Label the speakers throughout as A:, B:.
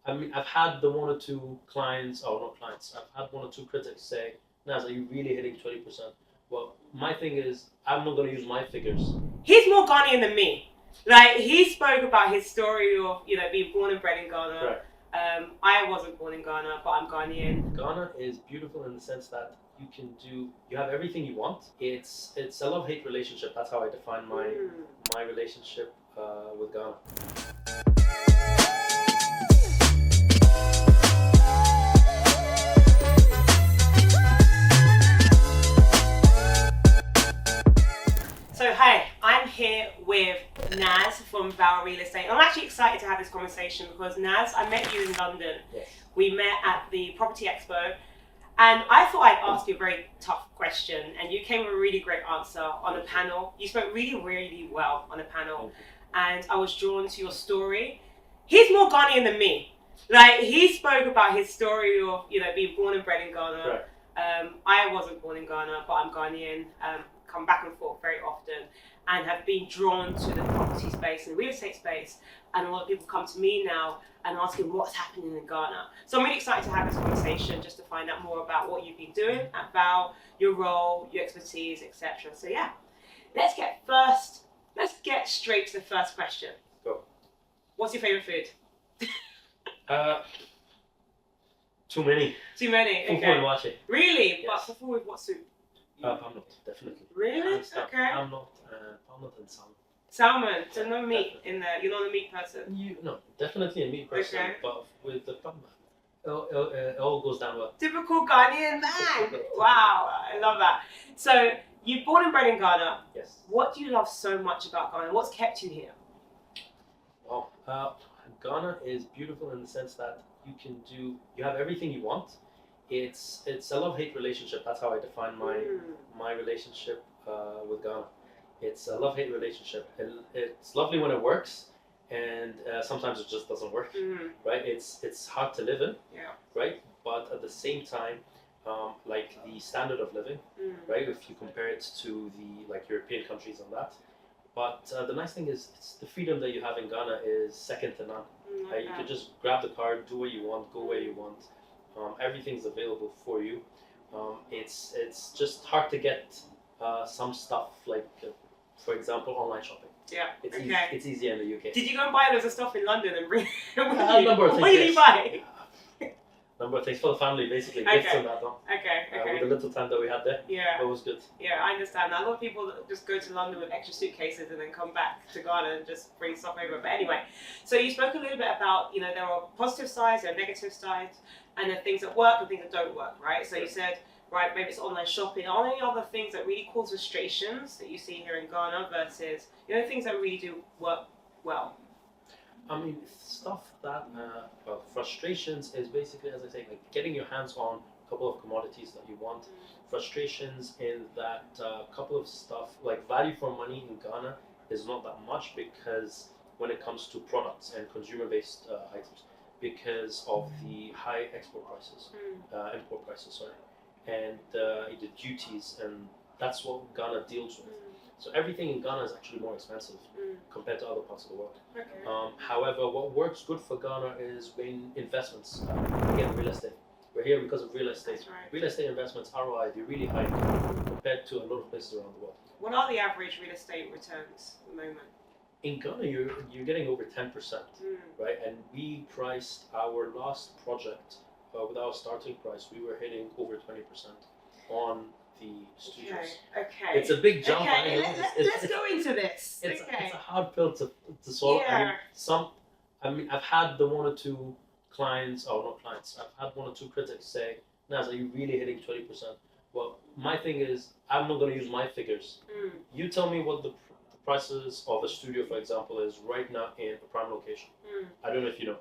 A: I mean, I've had the one or two clients, or not clients, I've had one or two critics say, Naz, are you really hitting 20%? Well, my thing is, I'm not going to use my figures.
B: He's more Ghanaian than me. Like, he spoke about his story of, being born and bred in Ghana.
A: Right.
B: I wasn't born in Ghana, but I'm Ghanaian.
A: Ghana is beautiful in the sense that you have everything you want. It's a love-hate relationship. That's how I define my relationship with Ghana.
B: So hi, I'm here with Naz from Vaal Real Estate. I'm actually excited to have this conversation because Naz, I met you in London.
A: Yes.
B: We met at the Property Expo, and I thought I'd ask you a very tough question, and you came with a really great answer on a panel. You spoke really, really well on a panel, and I was drawn to your story. He's more Ghanaian than me. Like, he spoke about his story of, being born and bred in Ghana.
A: Right.
B: I wasn't born in Ghana, but I'm Ghanaian. Come back and forth very often, and have been drawn to the property space and the real estate space. And a lot of people come to me now and asking what's happening in Ghana. So I'm really excited to have this conversation just to find out more about what you've been doing at Vaal, your role, your expertise, etc. So yeah, let's get straight to the first question.
A: Go.
B: What's your favorite food?
A: Too many.
B: Too many.
A: Fufu
B: Okay.
A: and wache.
B: Really?
A: Yes.
B: But fufu with what soup?
A: Palm definitely.
B: Really? Okay.
A: Palm and salmon.
B: Salmon. So no meat in there. You're not a meat person.
A: No, definitely a meat person,
B: Okay.
A: but with the palm, it all goes down well.
B: Typical Ghanaian man. Wow, I love that. So you're born and bred in Ghana.
A: Yes.
B: What do you love so much about Ghana? What's kept you here?
A: Well, Ghana is beautiful in the sense that you have everything you want. It's a love-hate relationship. That's how I define my relationship with Ghana. It's a love-hate relationship. It's lovely when it works, and sometimes it just doesn't work. Right? It's hard to live in.
B: Yeah.
A: Right? But at the same time, like the standard of living, right? If you compare it to the European countries and that. But the nice thing is, it's the freedom that you have in Ghana is second to none.
B: Okay.
A: You can just grab the car, do what you want, go where you want. Everything's available for you. It's just hard to get some stuff for example, online shopping.
B: Yeah.
A: It's easier in the UK.
B: Did you go and buy loads of stuff in London and bring it with
A: A
B: you?
A: number of things.
B: What did you buy?
A: Number of things for the family, basically.
B: Okay.
A: Gifts and that.
B: Okay.
A: With the little time that we had there,
B: Yeah.
A: it was good.
B: Yeah, I understand that. A lot of people just go to London with extra suitcases and then come back to Ghana and just bring stuff over. But anyway, so you spoke a little bit about, there are positive sides, there are negative sides, and there are things that work and things that don't work, right? So you said, right, maybe it's online shopping. Are there any other things that really cause frustrations that you see here in Ghana versus, things that really do work well?
A: I mean, stuff that, frustrations is basically, as I say, like getting your hands on a couple of commodities that you want. Frustrations in that couple of stuff, like value for money in Ghana is not that much because when it comes to products and consumer-based items, because of the high import prices, and the duties, and that's what Ghana deals with. So everything in Ghana is actually more expensive compared to other parts of the world.
B: Okay.
A: However, what works good for Ghana is when investments. Again, real estate. We're here because of real estate.
B: That's right.
A: Real estate investments, ROI, they're really high compared to a lot of places around the world.
B: What are the average real estate returns at the moment?
A: In Ghana, you're getting over 10%, right? And we priced our last project with our starting price. We were hitting over 20% on the studios.
B: Okay.
A: It's a big jump.
B: Okay, let's go into this.
A: It's a hard pill to swallow.
B: Yeah.
A: I've had the one or two clients, or not clients, I've had one or two critics say, Naz, are you really hitting 20%? Well, my thing is, I'm not going to use my figures. You tell me what the prices of a studio, for example, is right now in a prime location. I don't know if you know.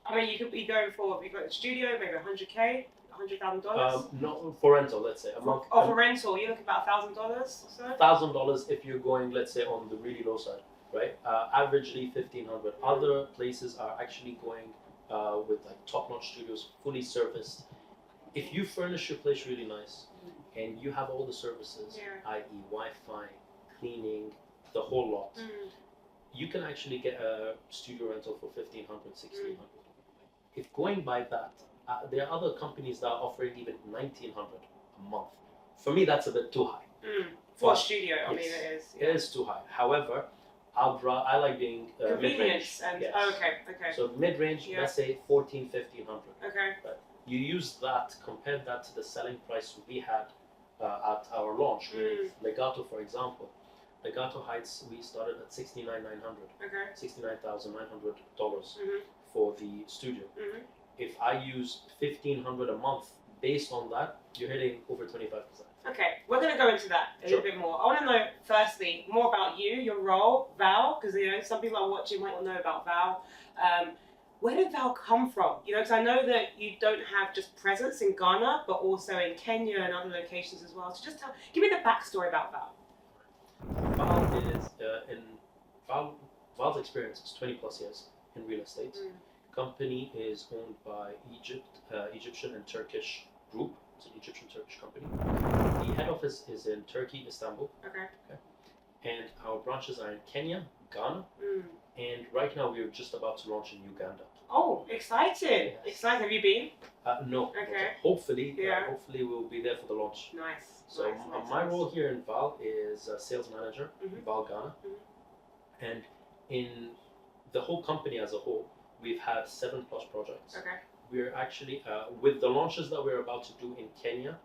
B: I mean, you could be going for, if you've got a studio, maybe $100K, $100,000?
A: No, for rental, let's say.
B: For rental, you're looking about $1,000 or so?
A: $1,000 if you're going, let's say, on the really low side, right? Averagely $1,500. Other places are actually going with like top-notch studios, fully serviced. If you furnish your place really nice and you have all the services, i.e. Wi-Fi, cleaning, the whole lot, you can actually get a studio rental for $1,500, $1,600. if going by that, there are other companies that are offering even 1,900 a month. For me, that's a bit too high.
B: For a studio, I
A: Yes,
B: mean, it is.
A: it is too high. However, I like being mid-range.
B: Convenience and
A: Yes.
B: Okay.
A: So mid-range, let's say 1,400, 1,500.
B: Okay.
A: You use that, compare that to the selling price we had at our launch with Legato, for example. Legato Heights, we started at $69,900.
B: Okay.
A: $69,900 for the studio. If I use $1,500 a month based on that, you're hitting over 25%.
B: Okay, we're going to go into that a little bit more. I want to know, firstly, more about you, your role, Vaal, because some people are watching might not know about Vaal. Where did Vaal come from? Because I know that you don't have just presence in Ghana, but also in Kenya and other locations as well. So just give me the backstory about Vaal.
A: Vaal is Vaal's experience is 20 plus years in real estate. Company is owned by Egyptian and Turkish group. It's an Egyptian-Turkish company. The head office is in Turkey, Istanbul. Okay. And our branches are in Kenya, Ghana, and right now we're just about to launch in Uganda.
B: Oh, exciting! Yes. Exciting. Have you been?
A: No.
B: Okay.
A: Hopefully we'll be there for the launch.
B: Nice.
A: So my role here in Vaal is sales manager, Vaal Ghana, and in the whole company as a whole, we've had 7+ projects.
B: Okay.
A: We're actually, with the launches that we're about to do in Kenya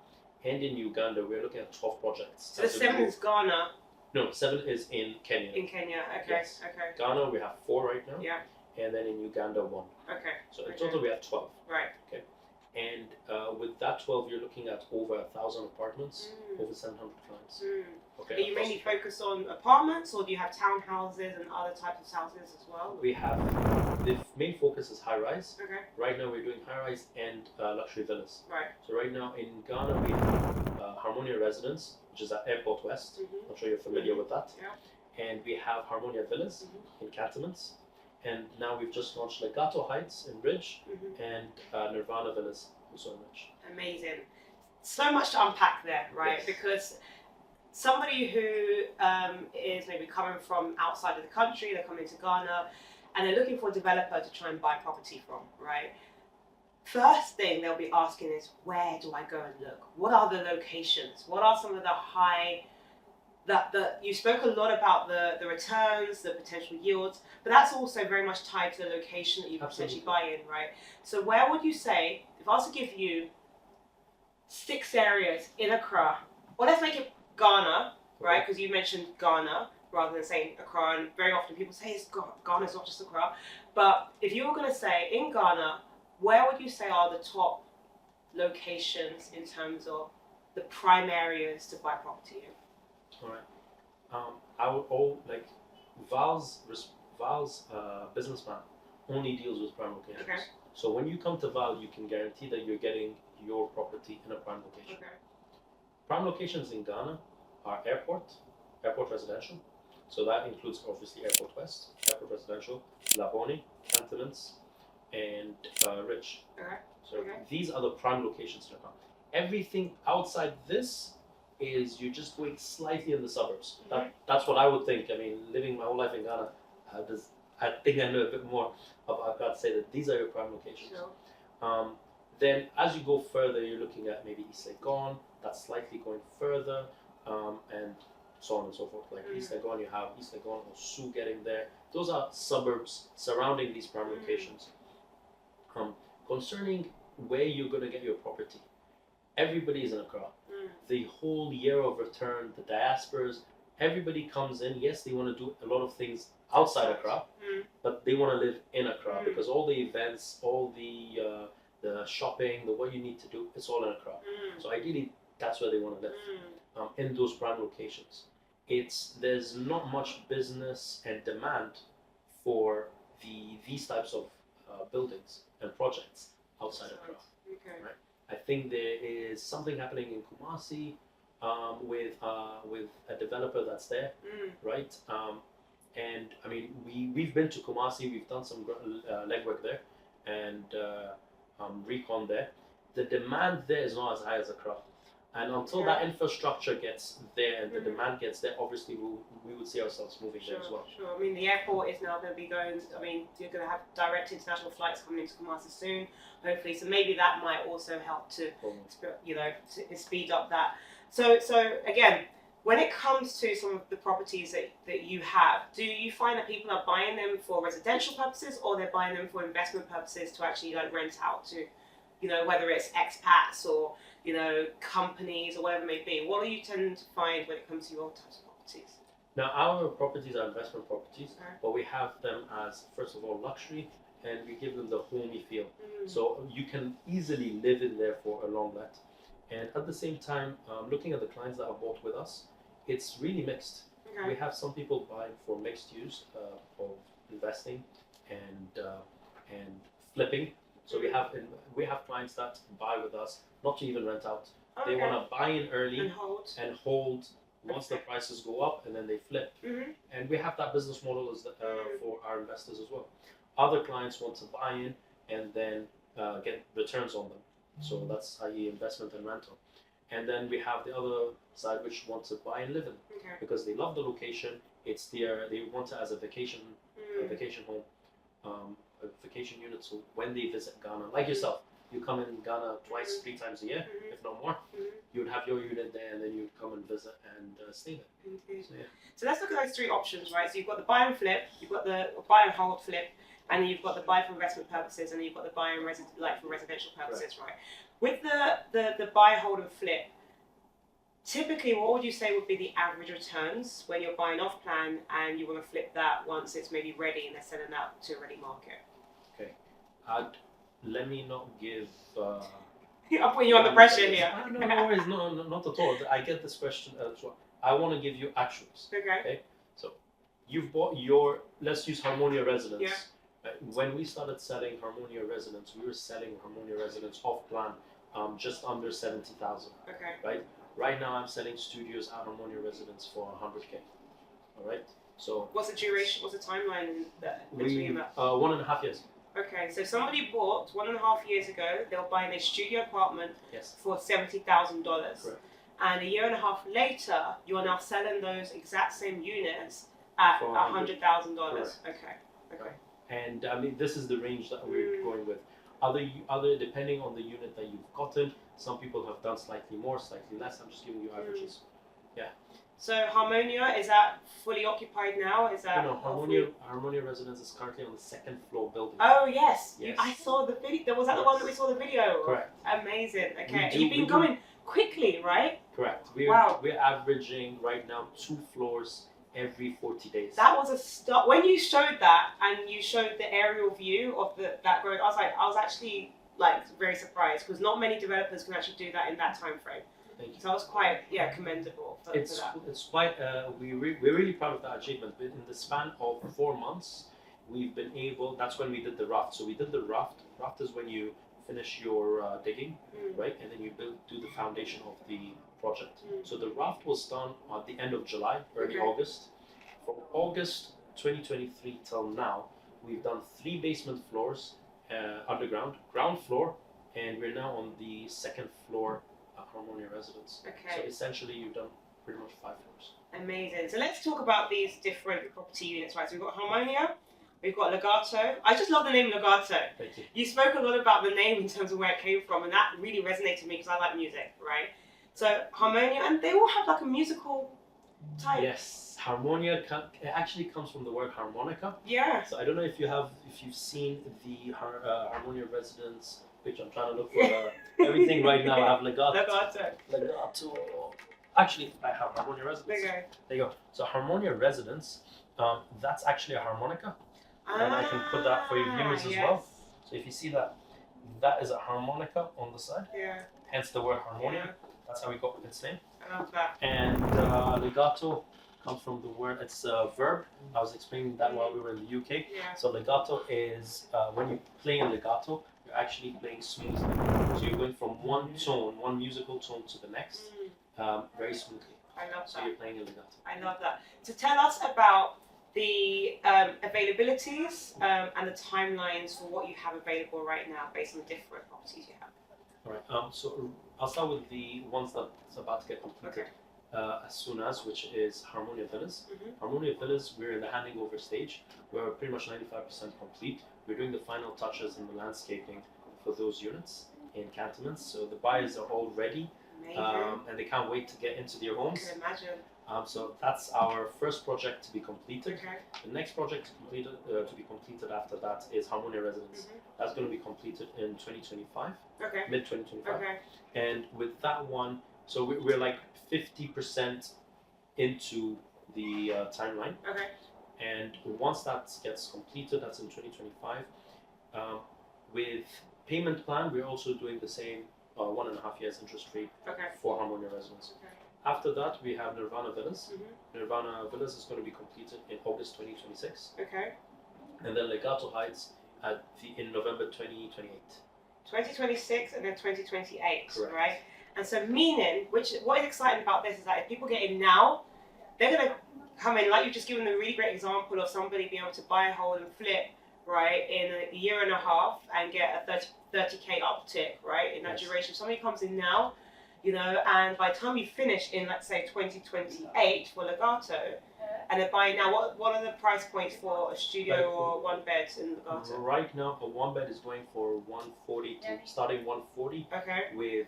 A: and in Uganda, we're looking at 12 projects.
B: So the 7 is Ghana?
A: No, 7 is in Kenya.
B: In Kenya, okay.
A: Yes.
B: Okay.
A: Ghana, we have 4 right now.
B: Yeah.
A: And then in Uganda, 1.
B: Okay.
A: So in total, we have 12.
B: Right.
A: Okay. And with that 12, you're looking at over 1,000 apartments, over 700 clients. Okay.
B: Are you mainly focused on apartments, or do you have townhouses and other types of houses as well?
A: We have, the main focus is high-rise.
B: Okay.
A: Right now we're doing high-rise and luxury villas.
B: Right.
A: So right now in Ghana we have Harmonia Residence, which is at Airport West. I'm sure you're familiar with that.
B: Yeah.
A: And we have Harmonia Villas in Cantonments. And now we've just launched Legato Heights in Ridge and Nirvana Villas also in Ridge.
B: Amazing. So much to unpack there, right?
A: Yes.
B: Because somebody who is maybe coming from outside of the country, they're coming to Ghana, and they're looking for a developer to try and buy property from, right? First thing they'll be asking is, where do I go and look? What are the locations? What are some of the high, you spoke a lot about the returns, the potential yields, but that's also very much tied to the location that you potentially buy in, right? So where would you say, if I was to give you 6 areas in Accra, or let's make it Ghana, right? Because you mentioned Ghana rather than saying Accra, and very often people say Ghana's not just Accra. But if you were going to say in Ghana, where would you say are the top locations in terms of the prime areas to buy property in?
A: All right. I would Vaal's business plan only deals with prime locations.
B: Okay.
A: So when you come to Vaal, you can guarantee that you're getting your property in a prime location.
B: Okay.
A: Prime locations in Ghana are airport residential. So that includes obviously Airport West, Airport Residential, Labone, Cantonments, and Ridge.
B: Okay.
A: So these are the prime locations in Ghana. Everything outside this is you're just going slightly in the suburbs. That's what I would think. I mean, living my whole life in Ghana, I think I know a bit more about God say that these are your prime locations.
B: Sure.
A: Then as you go further, you're looking at maybe East Legon, that's slightly going further, and so on and so forth. Like East Legon, you have East Legon or Sioux getting there. Those are suburbs surrounding these prime locations. Concerning where you're going to get your property, everybody is in Accra. The whole year of return, the diasporas, everybody comes in. Yes, they want to do a lot of things outside Accra, but they want to live in Accra because all the events, all the shopping, what you need to do, it's all in Accra. So ideally, that's where they want to live, in those prime locations. There's not much business and demand for these types of buildings and projects outside Accra.
B: Okay.
A: Right? I think there is something happening in Kumasi with a developer that's there, right? And I mean, we've been to Kumasi, we've done some legwork there, and recon there. The demand there is not as high as Accra. And until that infrastructure gets there and the demand gets there, obviously we would see ourselves moving there as well.
B: Sure. I mean, the airport is now going to be going. I mean, you're going to have direct international flights coming into Kumasi soon, hopefully. So maybe that might also help to, to speed up that. So again, when it comes to some of the properties that you have, do you find that people are buying them for residential purposes, or they're buying them for investment purposes to actually like rent out to, whether it's expats or companies or whatever it may be? What do you tend to find when it comes to your types of properties?
A: Now, our properties are investment properties, but we have them as, first of all, luxury, and we give them the homey feel. So you can easily live in there for a long let. And at the same time, looking at the clients that have bought with us, it's really mixed. We have some people buying for mixed use of investing and flipping. So we have clients that buy with us not to even rent out. They want to buy in early and hold once the prices go up, and then they flip. And we have that business model as for our investors as well. Other clients want to buy in and then get returns on them. So that's i.e. investment and rental. And then we have the other side which want to buy and live in because they love the location. It's they want it as a vacation home, a vacation unit. So when they visit Ghana, like yourself, you come in Ghana twice, 3 times a year, if not more. You would have your unit there, and then you'd come and visit and stay there.
B: So let's look at those 3 options, right? So you've got the buy and flip, you've got the buy and hold flip, and then you've got the buy for investment purposes, and then you've got the buy and for residential purposes, right? With the buy, hold, and flip, typically, what would you say would be the average returns when you're buying off plan and you want to flip that once it's maybe ready and they're selling out to a ready market?
A: Okay, let me not give.
B: I'm putting you under pressure here.
A: No worries, not at all. I get this question as well. I want to give you actuals. Okay. So you've bought let's use Harmonia Residence. When we started selling Harmonia Residence, we were selling Harmonia Residence off plan, just under 70,000.
B: Okay.
A: Right. Right now, I'm selling studios at Harmonia Residence for 100K. All right. So
B: what's the duration? What's the timeline between that?
A: 1.5 years.
B: Okay, so somebody bought 1.5 years ago. They were buying a studio apartment for $70,000.
A: Correct.
B: And a year and a half later, you are now selling those exact same units at $100,000. Okay.
A: And I mean, this is the range that we're going with. Other depending on the unit that you've gotten, some people have done slightly more, slightly less. I'm just giving you averages.
B: So Harmonia, is that fully occupied now? Is that
A: Harmonia Residence is currently on the 2nd floor building.
B: Oh yes. I saw the video. Was that the one that we saw the video?
A: Correct.
B: Amazing. Okay, you've been going quickly, right?
A: Correct. We're averaging right now 2 floors every 40 days.
B: That was a start. When you showed that and you showed the aerial view of that growth, I was actually very surprised because not many developers can actually do that in that time frame.
A: Thank you.
B: So I was quite commendable for that.
A: It's quite we're really proud of that achievement. But in the span of 4 months, we've been able. That's when we did the raft. So we did the raft. Raft is when you finish your digging, right, and then you do the foundation of the project. So the raft was done at the end of July, early August. From August 2023 till now, we've done 3 basement floors underground, ground floor, and we're now on the 2nd floor at Harmonia Residence. So essentially, you've done pretty much 5 floors.
B: Amazing. So let's talk about these different property units, right? So we've got Harmonia, we've got Legato. I just love the name Legato.
A: Thank you.
B: You spoke a lot about the name in terms of where it came from, and that really resonated with me because I like music, right? So Harmonia, and they all have a musical type.
A: Yes, Harmonia actually comes from the word harmonica.
B: Yeah.
A: So I don't know if you've seen the Harmonia Residence picture. I'm trying to look for everything right now. I have Legato. Actually, I have Harmonia Residence.
B: Okay.
A: There you go. So Harmonia Residence, that's actually a harmonica. And I can put that for your viewers as well. So if you see that is a harmonica on the side.
B: Yeah.
A: Hence the word harmonia. That's how we got its name.
B: I love that.
A: And legato comes from the word, it's a verb. I was explaining that while we were in the UK.
B: Yeah.
A: So legato is, when you play in legato, you're actually playing smoothly. So you're going from one musical tone to the next, very smoothly.
B: I love that.
A: So you're playing in legato.
B: I love that. So tell us about the availabilities and the timelines for what you have available right now based on the different properties you have.
A: All right. So I'll start with the ones that's about to get completed as soon as, which is Harmonia Villas. Harmonia Villas, we're in the handing over stage. We're pretty much 95% complete. We're doing the final touches in the landscaping for those units in cantonments. So the buyers are all ready, and they can't wait to get into their homes.
B: I can imagine.
A: So that's our first project to be completed.
B: Okay.
A: The next project to be completed after that is Harmonia Residence. That's going to be completed in 2025,
B: Okay.
A: mid 2025.
B: Okay.
A: And with that one, so we're like 50% into the timeline.
B: Okay.
A: And once that gets completed, that's in 2025. With payment plan, we're also doing the same 1.5 years interest rate for Harmonia Residence.
B: Okay.
A: After that, we have Nirvana Villas. Nirvana Villas is going to be completed in August 2026.
B: Okay.
A: And then Legato Heights in November 2028.
B: 2026 and then 2028,
A: Correct.
B: right? And so meaning, what is exciting about this is that if people get in now, they're going to come in, like you've just given a really great example of somebody being able to buy a hole and flip, right, in a year and a half and get a 30K uptick, right, in that duration. Somebody comes in now, you know, and by the time you finish in, let's say, 2028 for Legato, and they're buying now, what are the price points for a studio or one bed in Legato?
A: Right now, a one bed is going for 140 starting 140 with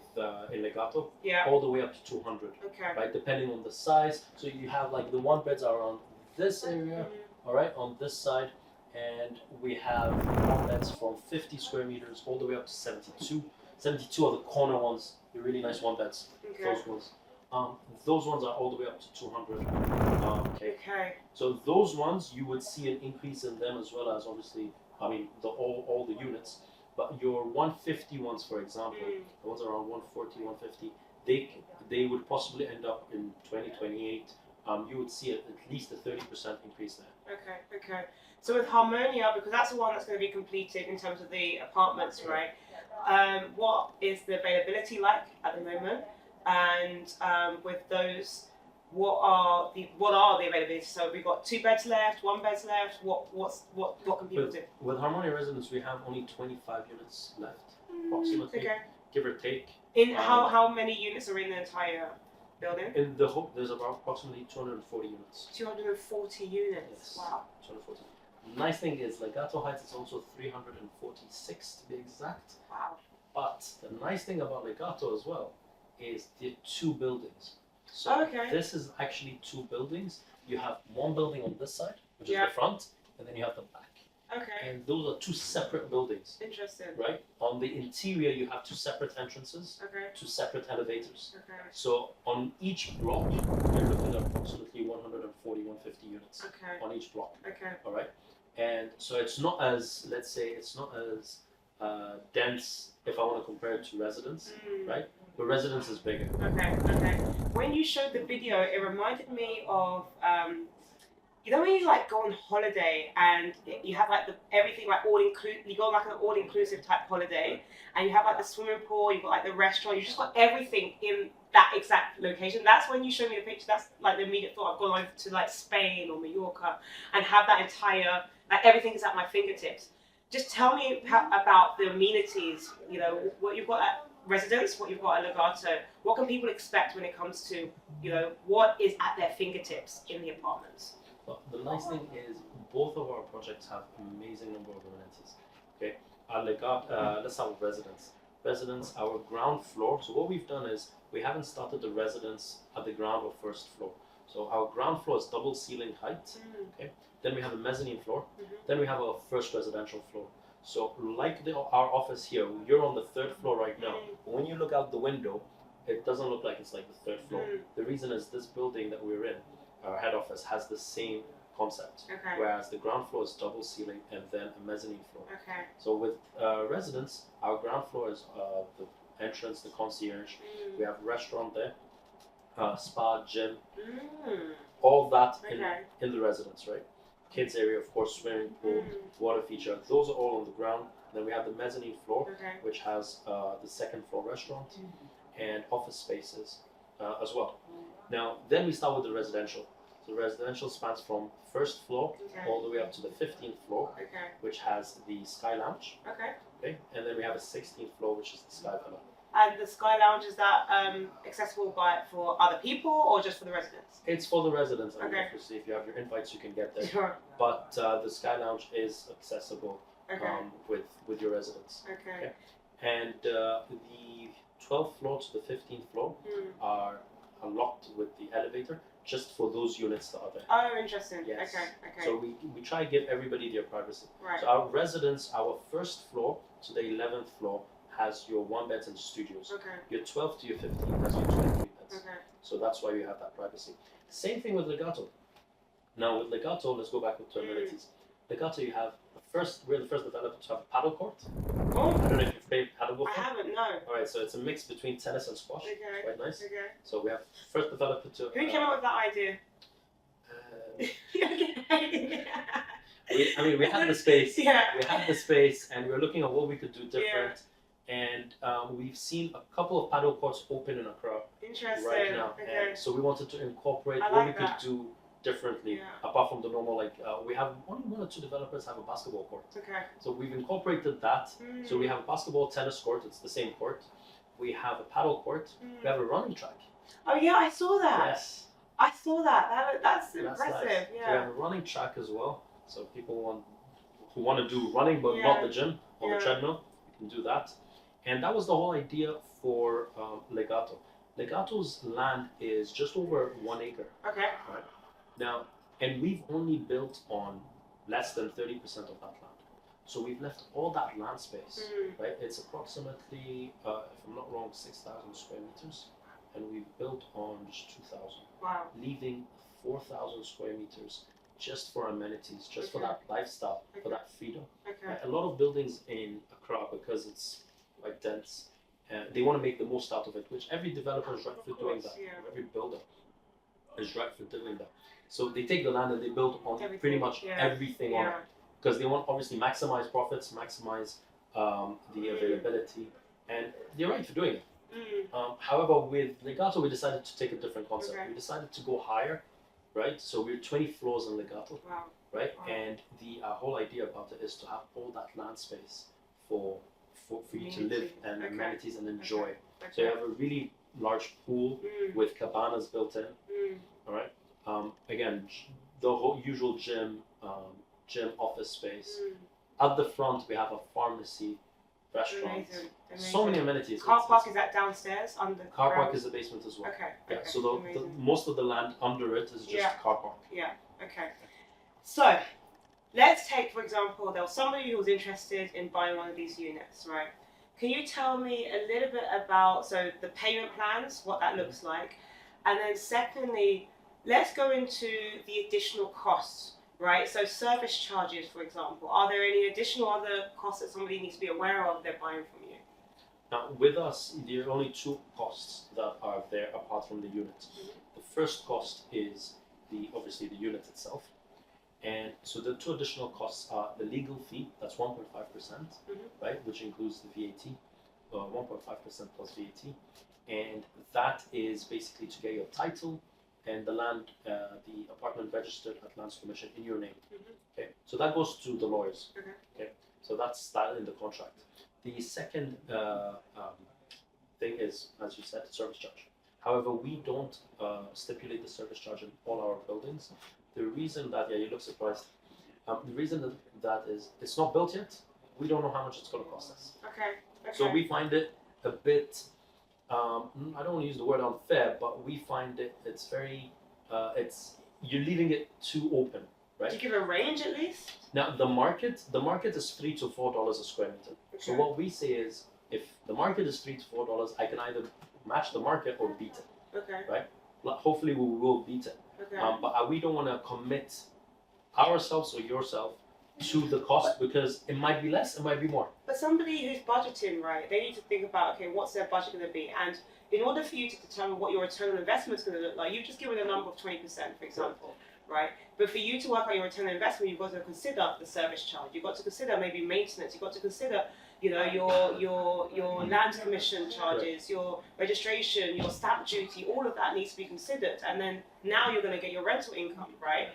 A: in Legato, all the way up to 200, right, depending on the size. So you have like the one beds are around this area, all right, on this side, and we have one beds from 50 square meters all the way up to 72. 72 are the corner ones, the really nice one beds. Those ones. Those ones are all the way up to 200. So those ones you would see an increase in them as well as obviously, I mean, all the units. But your 150 ones, for example, the ones around 140, 150, they would possibly end up in 2028. You would see at least a 30% increase there.
B: Okay. So with Harmonia, because that's the one that's going to be completed in terms of the apartments, right? What is the availability like at the moment? And with those, what are the availability? So we've got 2 beds left, 1 beds left. What can people do?
A: With Harmonia Residence, we have only 25 units left, approximately, give or take.
B: In how many units are in the entire building?
A: In the whole, there's about approximately 240 units.
B: 240 units.
A: Yes.
B: Wow.
A: 240. The nice thing is Legato Heights is also 346 to be exact.
B: Wow.
A: But the nice thing about Legato as well is the 2 buildings. So this is actually 2 buildings. You have one building on this side, which is the front, and then you have the back. And those are 2 separate buildings.
B: Interesting.
A: Right? On the interior, you have 2 separate entrances, 2 separate elevators. So on each block, you're looking at approximately 140, 150 units on each block. All right? And so it's not as, let's say, it's not as dense if I want to compare it to residence, right? But residence is bigger.
B: When you showed the video, it reminded me of, you know, when you like go on holiday and you have like everything like you go like an all-inclusive type holiday, and you have like the swimming pool, you've got like the restaurant, you just got everything in that exact location. That's when you showed me the picture. That's like the immediate thought. I've gone over to like Spain or Mallorca and have that entire, like everything is at my fingertips. Just tell me about the amenities, you know, what you've got at residence, what you've got at Legato. What can people expect when it comes to, you know, what is at their fingertips in the apartments?
A: Well, the nice thing is both of our projects have amazing number of amenities. Okay, at Legato, let's start with residence. Residence, our ground floor. So what we've done is we haven't started the residence at the ground or first floor. So our ground floor is double ceiling height. Okay. Then we have a mezzanine floor. Then we have our first residential floor. So like our office here, you're on the 3rd floor right now. But when you look out the window, it doesn't look like it's like the 3rd floor. The reason is this building that we're in, our head office, has the same concept. Whereas the ground floor is double ceiling and then a mezzanine floor. So with residence, our ground floor is the entrance, the concierge. We have restaurant there, spa, gym, all that in the residence, right? Kids area, of course, swimming pool, water feature. Those are all on the ground. Then we have the mezzanine floor, which has the 2nd floor restaurant and office spaces as well. Now, then we start with the residential. So residential spans from 1st floor all the way up to the 15th floor, which has the Sky Lounge. And then we have a 16th floor, which is the Sky Villa.
B: And the Sky Lounge, is that accessible for other people or just for the residents?
A: It's for the residents. I mean,
B: Okay.
A: obviously, if you have your invites, you can get there.
B: Sure.
A: But the Sky Lounge is accessible
B: Okay.
A: with your residents.
B: Okay.
A: And the 12th floor to the 15th floor are locked with the elevator, just for those units that are there.
B: Oh, interesting.
A: Yes.
B: Okay.
A: So we try to give everybody their privacy.
B: Right.
A: So our residents, our first floor to the 11th floor has your 1-beds and studios.
B: Okay.
A: Your 12th to your 15th has your 23 beds.
B: Okay.
A: So that's why you have that privacy. Same thing with Legato. Now with Legato, let's go back to amenities. Legato, you have we're the first developer to have a paddle court.
B: Oh.
A: I don't know if you've played paddle before.
B: I haven't, no.
A: Alright, so it's a mix between tennis and squash.
B: Okay.
A: Quite nice.
B: Okay.
A: So we have first developer to.
B: Who came up with that idea?
A: We had the space.
B: Yeah.
A: We had the space, and we were looking at what we could do different. And we've seen a couple of paddle courts open in Accra
B: Interesting.
A: right now.
B: Okay.
A: And so we wanted to incorporate
B: I
A: what
B: like
A: we
B: that.
A: could do differently,
B: Yeah.
A: apart from the normal. Like we have only 1 or 2 developers have a basketball court.
B: Okay.
A: So we've incorporated that. So we have a basketball tennis court. It's the same court. We have a paddle court. We have a running track.
B: Oh yeah, I saw that.
A: Yes.
B: I saw that. That's
A: That's
B: impressive.
A: nice.
B: Yeah.
A: We have a running track as well. So people who want to do running but
B: Yeah.
A: not the gym on
B: Yeah.
A: the treadmill, you can do that. And that was the whole idea for Legato. Legato's land is just over 1 acre.
B: Okay.
A: Now, and we've only built on less than 30% of that land. So we've left all that land space, right? It's approximately, if I'm not wrong, 6,000 square meters. And we've built on just 2,000,
B: Wow.
A: leaving 4,000 square meters just for amenities, just for
B: Okay.
A: that lifestyle, for
B: Okay.
A: that freedom.
B: Okay.
A: A lot of buildings in Accra, because it's like dense, they want to make the most out of it, which every developer is right for doing that.
B: Yeah.
A: Every builder is right for doing that. So they take the land and they build on
B: Everything,
A: pretty much
B: yeah.
A: everything on it, because they want obviously maximize profits, maximize the availability, and they're right for doing it. However, with Legato, we decided to take a different concept.
B: Okay.
A: We decided to go higher, right? So we're 20 floors in Legato,
B: Wow.
A: right?
B: Wow.
A: And the whole idea about it is to have all that land space for you to live and
B: Okay.
A: amenities and enjoy.
B: Okay.
A: So you have a really large pool with cabanas built in. All right. Again, the whole usual gym office space. At the front, we have a pharmacy, restaurant.
B: Amazing.
A: So many amenities.
B: Car
A: It's-
B: park, is that downstairs under?
A: Car park is the basement as well.
B: Okay.
A: Yeah.
B: Okay.
A: So the
B: Amazing.
A: most of the land under it is just
B: Yeah.
A: car park.
B: Yeah. Okay. So, let's take, for example, there was somebody who was interested in buying one of these units, right? Can you tell me a little bit about the payment plans, what that looks like, and then secondly, let's go into the additional costs, right? So service charges, for example, are there any additional other costs that somebody needs to be aware of if they're buying from you?
A: Now, with us, there are only 2 costs that are there apart from the unit. The first cost is obviously the unit itself. And so the 2 additional costs are the legal fee, that's 1.5%, right, which includes the VAT, 1.5% plus VAT. And that is basically to get your title and the land, the apartment registered at Lands Commission in your name. Okay, so that goes to the lawyers. Okay, so that's that in the contract. The second thing is, as you said, service charge. However, we don't stipulate the service charge in all our buildings. The reason that, you look surprised. The reason that is, it's not built yet. We don't know how much it's going to cost us.
B: Okay.
A: So we find it a bit, I don't want to use the word unfair, but we find it's very, you're leaving it too open, right?
B: Do you give a range at least?
A: Now the market is $3 to $4 a square meter.
B: Okay.
A: So what we say is, if the market is $3 to $4, I can either match the market or beat it.
B: Okay.
A: Right? Hopefully we will beat it.
B: Okay.
A: But we don't want to commit ourselves or yourself to the cost, because it might be less, it might be more.
B: But somebody who's budgeting, right, they need to think about, okay, what's their budget going to be? And in order for you to determine what your return on investment is going to look like, you've just given a number of 20%, for example, right? But for you to work out your return on investment, you've got to consider the service charge. You've got to consider maybe maintenance. You've got to consider, your land commission charges, your registration, your stamp duty. All of that needs to be considered. And then now you're going to get your rental income, right?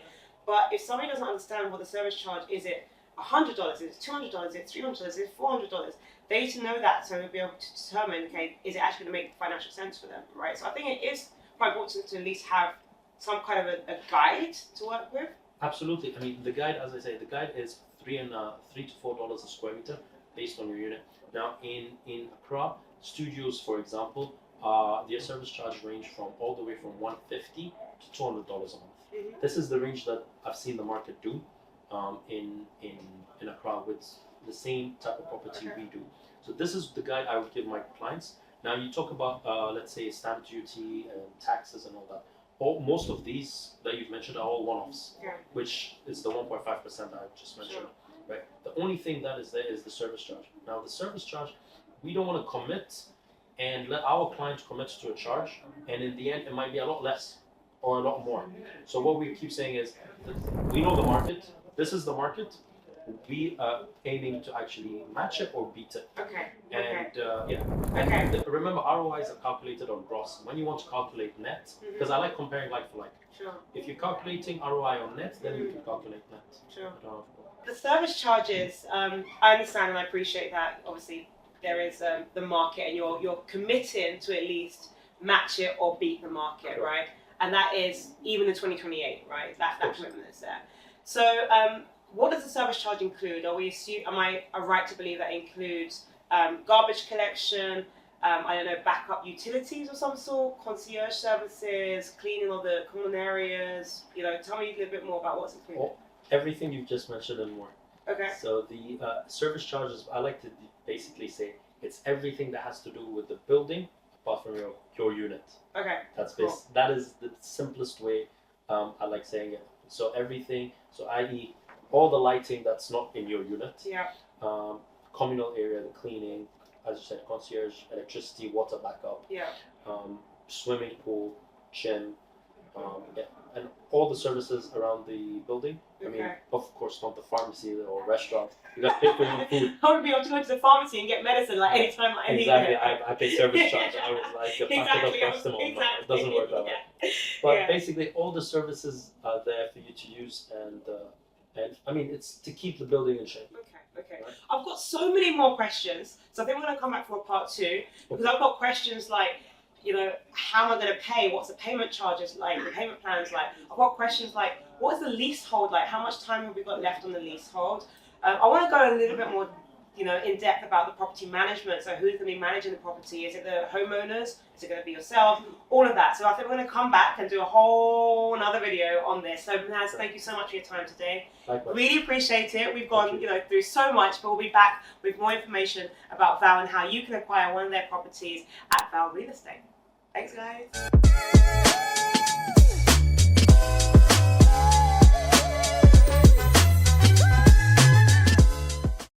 B: But if somebody doesn't understand what the service charge is, it $100, is it $200, is it $300, is it $400? they need to know that, so they'll be able to determine, okay, is it actually going to make financial sense for them, right? So I think it is quite important to at least have some kind of a guide to work with.
A: Absolutely. I mean, the guide, as I say, the guide is $3 to $4 a square meter based on your unit. Now, in Accra, studios, for example, their service charge range from all the way from $150 to $200 a month.
B: Mm-hmm.
A: This is the range that I've seen the market do in Accra with the same type of property we do. So this is the guide I would give my clients. Now you talk about let's say stamp duty and taxes and all that. Most of these that you've mentioned are all one-offs, which is the 1.5% I just mentioned. Right. The only thing that is there is the service charge. Now the service charge, we don't want to commit and let our clients commit to a charge, and in the end it might be a lot less or a lot more. So what we keep saying is that we know the market. This is the market. We are aiming to actually match it or beat it. And remember, ROIs are calculated on gross. When you want to calculate net, because I like comparing like for like.
B: Sure.
A: If you're calculating ROI on net, then you can calculate net.
B: Sure. The service charges, I understand and I appreciate that. Obviously, there is the market, and you're committing to at least match it or beat the market, right? And that is even in 2028, right? That commitment is there. So, what does the service charge include? Am I right to believe that includes garbage collection, I don't know, backup utilities of some sort, concierge services, cleaning of the common areas? You know, tell me a little bit more about what's included.
A: Well, everything you've just mentioned and more.
B: Okay.
A: So the service charges, I like to basically say it's everything that has to do with the building apart from your unit.
B: Okay.
A: That's that is the simplest way I like saying it. So everything, so i.e. all the lighting that's not in your unit.
B: Yeah.
A: Communal area, the cleaning, as you said, concierge, electricity, water backup.
B: Yeah.
A: Swimming pool, gym, and all the services around the building. I mean, of course, not the pharmacy or restaurant. You got to pay for your food.
B: I would be able to go to the pharmacy and get medicine like anytime I need it.
A: Exactly. I pay service charge. I was like a packet of customer. It doesn't work that way. But basically, all the services are there for you to use, and I mean, it's to keep the building in shape.
B: Okay. Right. I've got so many more questions, so I think we're going to come back for a part 2, because I've got questions like, you know, how am I going to pay? What's the payment charges like? The payment plans like? I've got questions like, what is the leasehold like? How much time have we got left on the leasehold? I want to go a little bit more, you know, in depth about the property management. So who's going to be managing the property? Is it the homeowners? Is it going to be yourself? All of that. So I think we're going to come back and do a whole another video on this. So Naz, thank you so much for your time today.
A: Likewise.
B: Really appreciate it. We've gone, you know, through so much, but we'll be back with more information about Vaal and how you can acquire one of their properties at Vaal Real Estate. Thanks, guys.